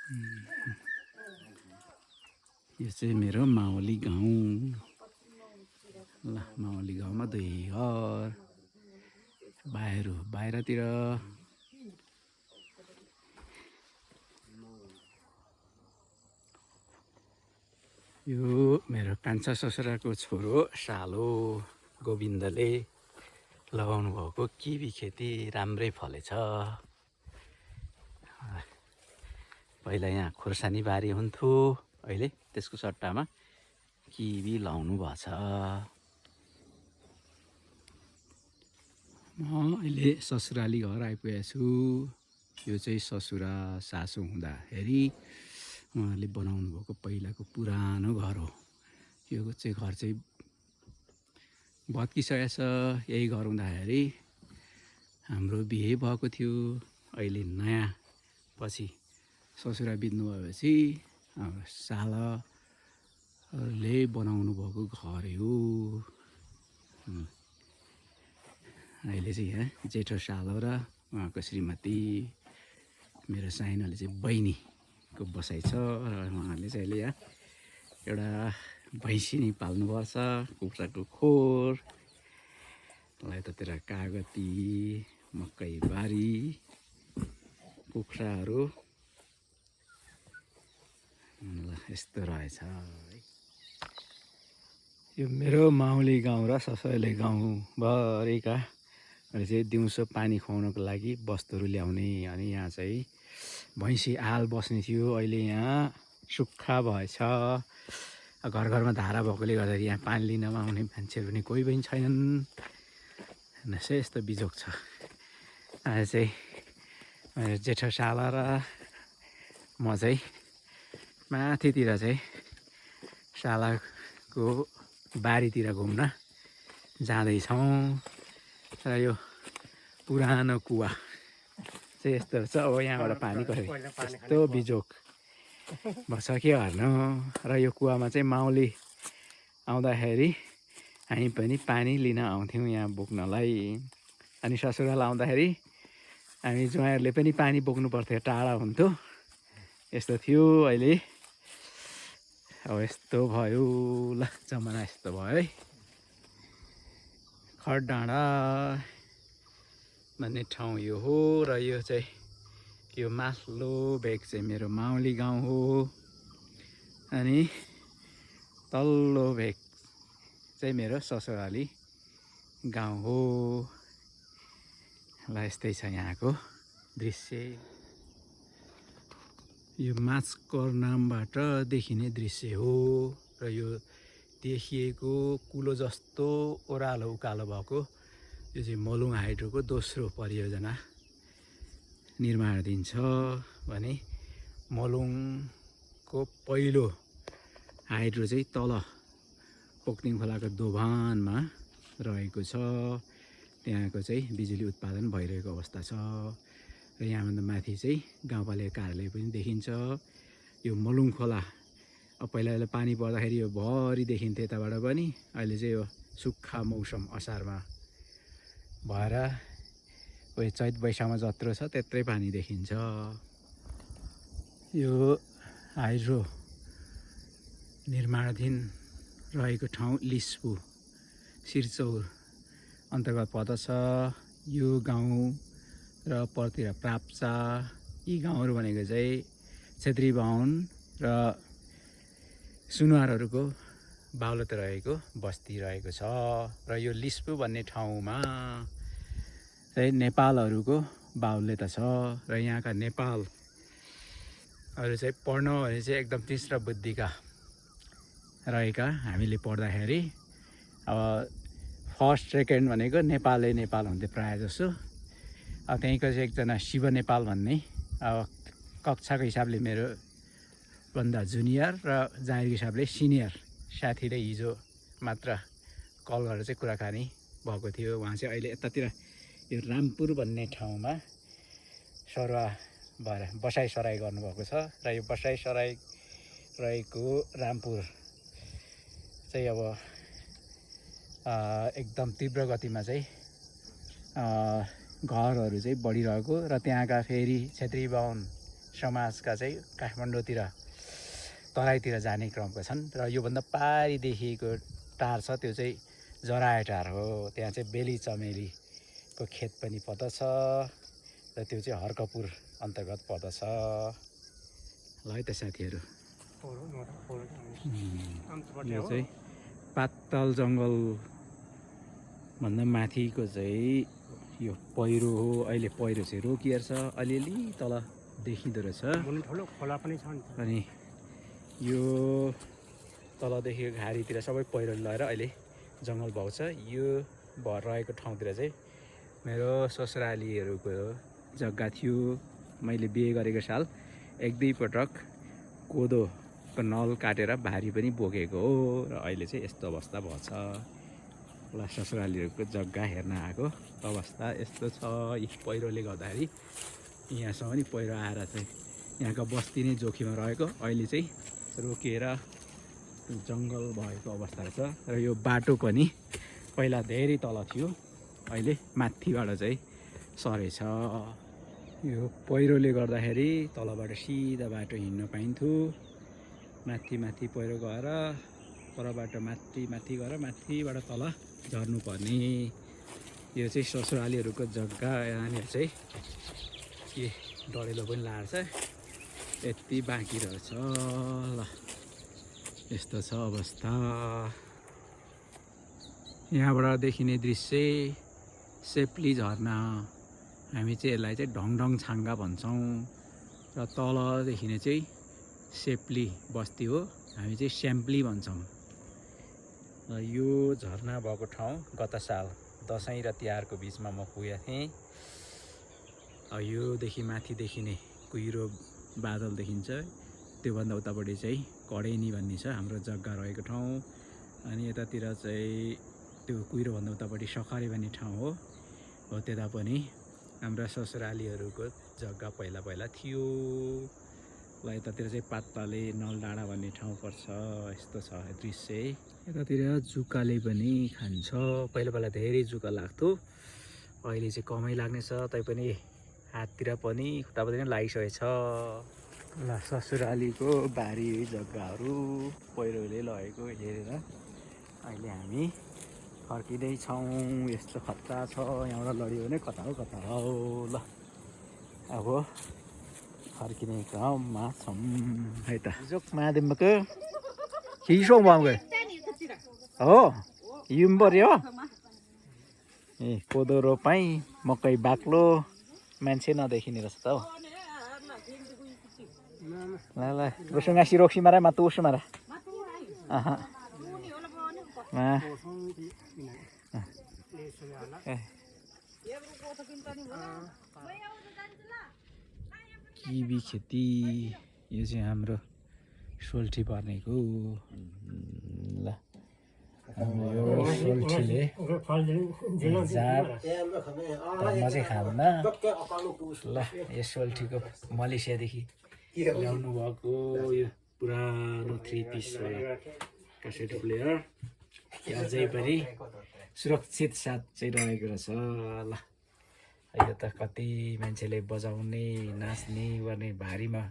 यो चाहिँ मेरो मावली गाउँ ल। मावली गाउँमा 2 घर, बाहिरतिर। यो मेरो कान्छा ससुराको छोरो सालो गोविन्दले लगाउनु भएको किवी खेती राम्रै फलेछ। पहिला यहाँ खोर्सानी बारी हुन्थ्यो, अहिले त्यसको सट्टामा किवी लाउनु भएको छ। म अहिले ससुराली घर आइपुगेको छु। यो चाहिँ ससुरा सासु हुँदाखेरि उहाँहरूले बनाउनु भएको पहिलाको पुरानो घर हो। यो चाहिँ घर चाहिँ भत्किसकेको छ। यही घर हुँदाखेरि हाम्रो बिहे भएको थियो। अहिले नयाँ पछि ससुरा बित्नु भएपछि सालाले बनाउनु भएको घर हो। अहिले चाहिँ यहाँ जेठो सालो र उहाँको श्रीमती मेरो साइनाले चाहिँ बहिनीको बसाइ छ। र उहाँहरूले चाहिँ अहिले यहाँ एउटा भैँसी नि पाल्नुपर्छ, कुखुराको खोर, यतातिर कागती, मकै बारी, कुखुराहरू ल यस्तो रहेछ है। यो मेरो माउली गाउँ र ससुराली गाउँभरिका चाहिँ दिउँसो पानी खुवाउनको लागि वस्तुहरू ल्याउने। अनि यहाँ चाहिँ भैँसी आल बस्ने थियो, अहिले यहाँ सुक्खा भएछ। घर घरमा धारा भएकोले गर्दाखेरि यहाँ पानी लिनमा आउने मान्छेहरू पनि कोही पनि छैनन्। यस्तो बिजोग छ। आज चाहिँ मेरो जेठो साला र म चाहिँ माथितिर चाहिँ सालाको बारीतिर घुम्न जाँदैछौँ। र यो पुरानो कुवा चाहिँ यस्तो रहेछ। अब यहाँबाट पानी कसरी यस्तो बिजोग भएछ के गर्नु। र यो कुवामा चाहिँ माउली आउँदाखेरि हामी पनि पानी लिन आउँथ्यौँ यहाँ बोक्नलाई। अनि ससुराल आउँदाखेरि हामी ज्वाइँहरूले पनि पानी बोक्नु पर्थ्यो, टाढा हुन्थ्यो। यस्तो थियो। अहिले अब यस्तो भयो ल, जमाना यस्तो भयो है। खरडाँडा भन्ने ठाउँ यो हो। र यो चाहिँ यो माथिल्लो भेग चाहिँ मेरो माउली गाउँ हो। अनि तल्लो भेग चाहिँ मेरो ससुराली गाउँ हो। ल यस्तै छ यहाँको दृश्य। यो माचकर नामबाट देखिने दृश्य हो। र यो देखिएको कुलो जस्तो ओह्रालो उकालो भएको यो चाहिँ मलुङ हाइड्रोको दोस्रो परियोजना निर्माणाधीन छ भने मलुङको पहिलो हाइड्रो चाहिँ तल पोक्तिङ खोलाको दोभानमा रहेको छ। त्यहाँको चाहिँ बिजुली उत्पादन भइरहेको अवस्था छ। र यहाँभन्दा माथि चाहिँ गाउँपालिका कार्यालय पनि देखिन्छ। यो मलुङ खोला अब पहिला पानी पर्दाखेरि यो भरि देखिन्थ्यो यताबाट पनि। अहिले चाहिँ यो सुक्खा मौसम असारमा भएर उयो चैत वैशाखमा जत्रो छ त्यत्रै पानी देखिन्छ। यो हाइड्रो निर्माणाधीन रहेको ठाउँ लिस्पु सिरचौर अन्तर्गत पर्दछ। यो गाउँ र परतिर प्राप्चा, यी गाउँहरू भनेको चाहिँ क्षेत्री बाहुन र सुनुवारहरूको बाहुल्यता रहेको बस्ती रहेको छ। र यो लिस्पु भन्ने ठाउँमा चाहिँ नेपालहरूको बाहुल्यता छ। र यहाँका नेपालहरू चाहिँ पढ्न भने चाहिँ एकदम तीक्ष्ण बुद्धिका रहेका। हामीले पढ्दाखेरि अब फर्स्ट सेकेन्ड भनेको नेपाल हुन्थ्यो प्रायः जसो। अब त्यहीँको चाहिँ एकजना शिव नेपाल भन्ने अब कक्षाको हिसाबले मेरो भन्दा जुनियर र जागिरको हिसाबले सिनियर साथीले हिजो मात्र कल गरेर चाहिँ कुराकानी भएको थियो। उहाँ चाहिँ अहिले यतातिर यो रामपुर भन्ने ठाउँमा सरुवा भएर बसाइसराई गर्नुभएको छ। र यो बसाइसराई रहेको रामपुर चाहिँ अब एकदम तीव्र गतिमा चाहिँ घरहरू चाहिँ बढिरहेको र त्यहाँका फेरि क्षेत्री बाहुन समाजका चाहिँ काठमाडौँतिर तराईतिर जाने क्रमको छन् र योभन्दा पारिदेखिको टार छ त्यो चाहिँ जराए टार हो। त्यहाँ चाहिँ बेली चमेलीको खेत पनि पर्दछ र त्यो चाहिँ हर्कपुर अन्तर्गत पर्दछ। ल है त साथीहरू, यो चाहिँ पातल जङ्गल भन्दा माथिको चाहिँ यो पहिरो हो। अहिले पहिरो चाहिँ रोकिएर छ, अलिअलि तल देखिँदो रहेछ। अनि यो तलदेखि घारीतिर सबै पहिरो लगाएर अहिले जङ्गल भाउ छ। यो भर रहेको ठाउँतिर चाहिँ मेरो ससुरालीहरूको जग्गा थियो। मैले बिहे गरेको साल 1-2 पटक कोदोको नल काटेर भारी पनि बोकेको हो र अहिले चाहिँ यस्तो अवस्था भएछ। ल ससुरालीहरूको जग्गा हेर्न आएको अवस्था यस्तो छ। पहिरोले गर्दाखेरि यहाँसम्म नि पहिरो आएर चाहिँ यहाँको बस्ती नै जोखिममा रहेको अहिले चाहिँ रोकिएर जङ्गल भएको अवस्था रहेछ। र यो बाटो पनि पहिला धेरै तल थियो, अहिले माथिबाट चाहिँ सरेछ। यो पहिरोले गर्दाखेरि तलबाट सिधा बाटो हिँड्न पाइन्थ्यो। माथि पहिरो गएर परबाट माथि गएर माथिबाट तल झर्नुपर्ने। यो चाहिँ ससुरालीहरूको जग्गा। यहाँनिर चाहिँ के डढेलो पनि लाग्छ, यति बाँकी रहेछ। ल यस्तो छ अवस्था। यहाँबाट देखिने दृश्य सेप्ली झरना। हामी चाहिँ यसलाई चाहिँ ढङढङ छाङ्गा भन्छौँ र तल देखिने चाहिँ सेप्ली बस्ती हो, हामी चाहिँ स्याम्प्ली भन्छौँ। यो झरना भएको ठाउँ गत साल दसैँ र तिहारको बिचमा म पुगेको थिएँ। योदेखि माथि देखिने कुहिरो बादल देखिन्छ, त्योभन्दा उतापट्टि चाहिँ कडेनी भन्ने छ हाम्रो जग्गा रहेको ठाउँ। अनि यतातिर चाहिँ त्यो कुहिरोभन्दा उतापट्टि सखरे भन्ने ठाउँ हो त्यता पनि हाम्रा ससुरालीहरूको जग्गा पहिला थियो। ल यतातिर चाहिँ पात्ताले नलडाँडा भन्ने ठाउँ पर्छ। यस्तो छ दृश्य। यतातिर जुकाले पनि खान्छ। पहिला धेरै जुका लाग्थ्यो, अहिले चाहिँ कमै लाग्ने छ। तैपनि हाततिर पनि खुट्टापट्टि पनि लागिसकेको छ। ल ससुरालीको बारी जग्गाहरू पहिरोले लगेको हेरेर अहिले हामी फर्किँदैछौँ। यस्तो खतरा छ, यहाँबाट लड्यो भने कता हो। ल अब फर्किने क्रममा छौँ है त। जोक माध्यमको खिसो बाउको हो युम पर्यो। ए कोदो रोपाई मकै बाक्लो मान्छे नदेखिने रहेछ त हौ। ल उसँग रोक्सी मारा मातु उसो मारा किवी खेती। यो चाहिँ हाम्रो सोल्टी पर्नेको। ल यो सोल्टीले जातमा चाहिँ खाँदैन। ल यो सोल्टीको मलेसियादेखि ल्याउनु भएको यो पुरानो 3 पिसवाला क्यासेट प्लेयर अझै पनि सुरक्षित साथ चाहिँ रहेको रहेछ। ल यो त कति मान्छेले बजाउने नाच्ने गर्ने भारीमा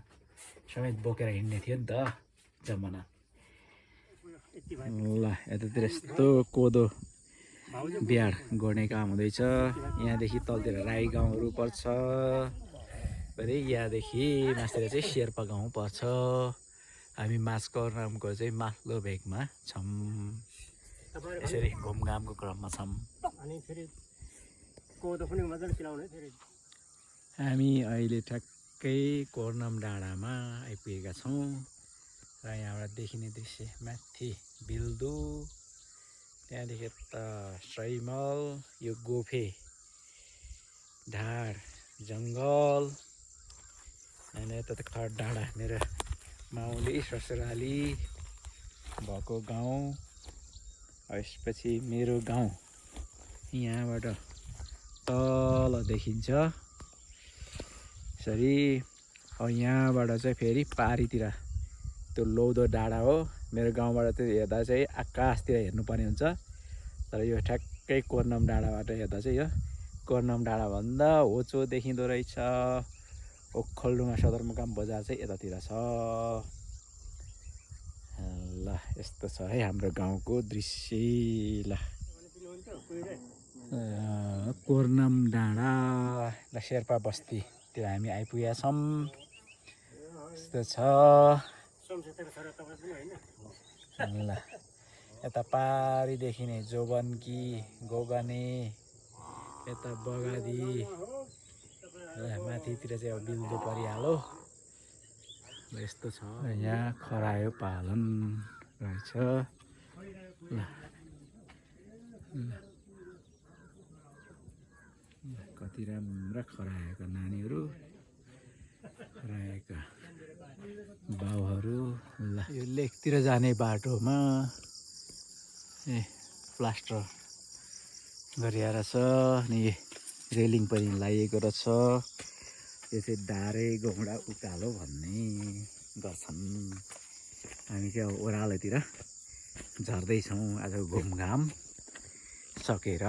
समेत बोकेर हिँड्ने थियो नि त जमाना। ल यतातिर यस्तो कोदो बिहाड गर्ने काम हुँदैछ। यहाँदेखि तलतिर राई गाउँहरू पर्छ, फेरि यहाँदेखि माथितिर चाहिँ शेर्पा गाउँ पर्छ। हामी मास्करनामको चाहिँ माथिल्लो भेगमा छौँ। यसरी घुमघामको क्रममा छौँ। हामी अहिले ठ्याक्कै कोर्नम डाँडामा आइपुगेका छौँ र यहाँबाट देखिने दृश्य माथि बिल्दु, त्यहाँदेखि यता सैमल, यो गोफे ढाड जङ्गल, अनि यता त खर डाँडा मेरो माउली ससुराली भएको गाउँ। यसपछि मेरो गाउँ यहाँबाट तल देखिन्छ यसरी। यहाँबाट चाहिँ फेरि पारीतिर त्यो लौदो डाँडा हो। मेरो गाउँबाट त्यो हेर्दा चाहिँ आकाशतिर हेर्नुपर्ने हुन्छ, तर यो ठ्याक्कै कोर्नम डाँडाबाट हेर्दा चाहिँ यो कोर्नम डाँडाभन्दा होचो देखिँदो रहेछ। ओखलडुङ्गा सदरमुकाम बजार चाहिँ यतातिर छ। ल यस्तो छ है हाम्रो गाउँको दृश्य। ल कोर्नम डाँडा ल शेर्पा बस्तीतिर हामी आइपुगेका छौँ। यस्तो छ। ल यता पारिदेखि नै जोबन्की गोगने यता बगादी माथितिर चाहिँ अब बिल्दो परिहाल्यो। यस्तो छ। यहाँ खरायो पालन रहेछ। ल कति राम्रा खरायोका नानीहरू खरायोका बाउहरू। ल यो लेकतिर जाने बाटोमा प्लास्टर गरिएर छ अनि रेलिङ पनि लगाइएको रहेछ। यो चाहिँ डाँडे गौडा उकालो भन्ने गर्छन्। हामी चाहिँ अब ओह्रालोतिर झर्दैछौँ आज घुमघाम सकेर।